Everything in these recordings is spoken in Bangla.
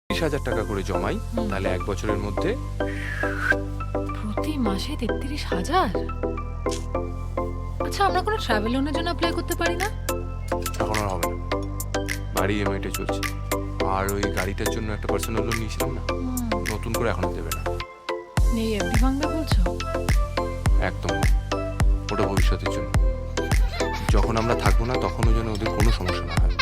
30,000 টাকা করে জমাই, তাহলে 1 বছরের মধ্যে প্রতি মাসে 33,000। আচ্ছা, আমরা কোনো ট্রাভেল লোনের জন্য অ্যাপ্লাই করতে পারি না? এখন আর হবে না, বাড়ি ইএমআইটা চলছে। আর ওই গাড়িটার জন্য একটা পার্সোনাল লোন নিয়েছিলাম না, নতুন করে এখনো দেবে না। এই এফডি ভাঙবে বলছো? একদম না, ওটা ভবিষ্যতের জন্য। যখন আমরা থাকবো না তখনও যেন ওদের কোনো সমস্যা না হয়।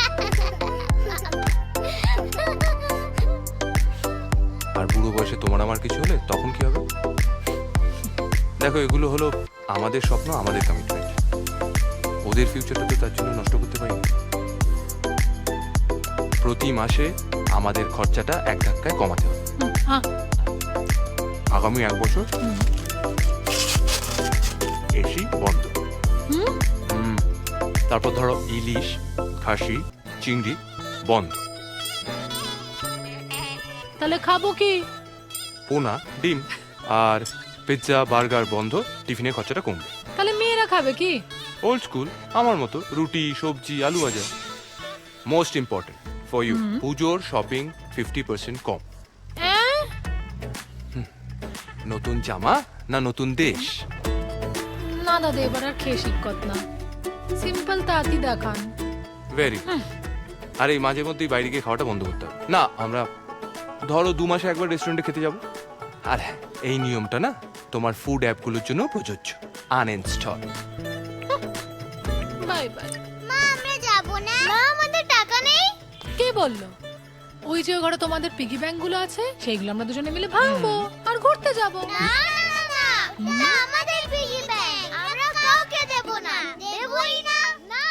আর বুড়ো বয়সে তোমার আমার কিছু হলে তখন কি হবে? দেখো, এগুলো হলো আমাদের স্বপ্ন, আমাদের কমিটমেন্ট। ওদের ফিউচারটা তো তার জন্য নষ্ট করতে পারি না। প্রতি মাসে আমাদের খরচাটা এক ধাক্কায় কমাতে হবে। আগামী 1 বছর এসি বন্ধ। তারপর ধরো ইলিশ, খাসি, চিংড়ি বন্ধ। তাহলে খাবো কি? পোনা, ডিম আর পিৎজা, বার্গার বন্ধ। টিফিনের খরচাটা কমবে। তাহলে মেয়েরা খাবে কি? ওল্ড স্কুল, আমার মতো রুটি, সবজি, আলু ভাজা। মোস্ট ইম্পর্টেন্ট ফর ইউ, পুজোর শপিং 50% কম। নতুন জামা না নতুন দেশ? না দাদা, এবার আর খেয়ে শিক্ষত না, সিম্পল তাঁতি দেখান। ভেরি। আর এই মাঝে মধ্যেই বাইরে গিয়ে খাওয়াটা বন্ধ করতে হবে। না, আমরা ধরো 2 মাসে একবার রেস্টুরেন্টে খেতে যাব। আর হ্যাঁ, এই নিয়মটা না তোমার ফুড অ্যাপগুলোর জন্য প্রযোজ্য। আনইনস্টল। Bye bye. মা, আমরা যাব না। মা, আমাদের টাকা নেই। কে বললো? ওই যে ঘরে তোমাদের পিগি ব্যাংক গুলো আছে, সেইগুলো আমরা দুজনে মিলে ভাঙবো আর ঘুরতে যাব। না না না, এটা আমাদের পিগি ব্যাংক। আমরা কাউকে দেব না, দেবই না। না,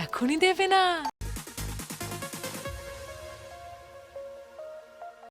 এখনই দেবে না?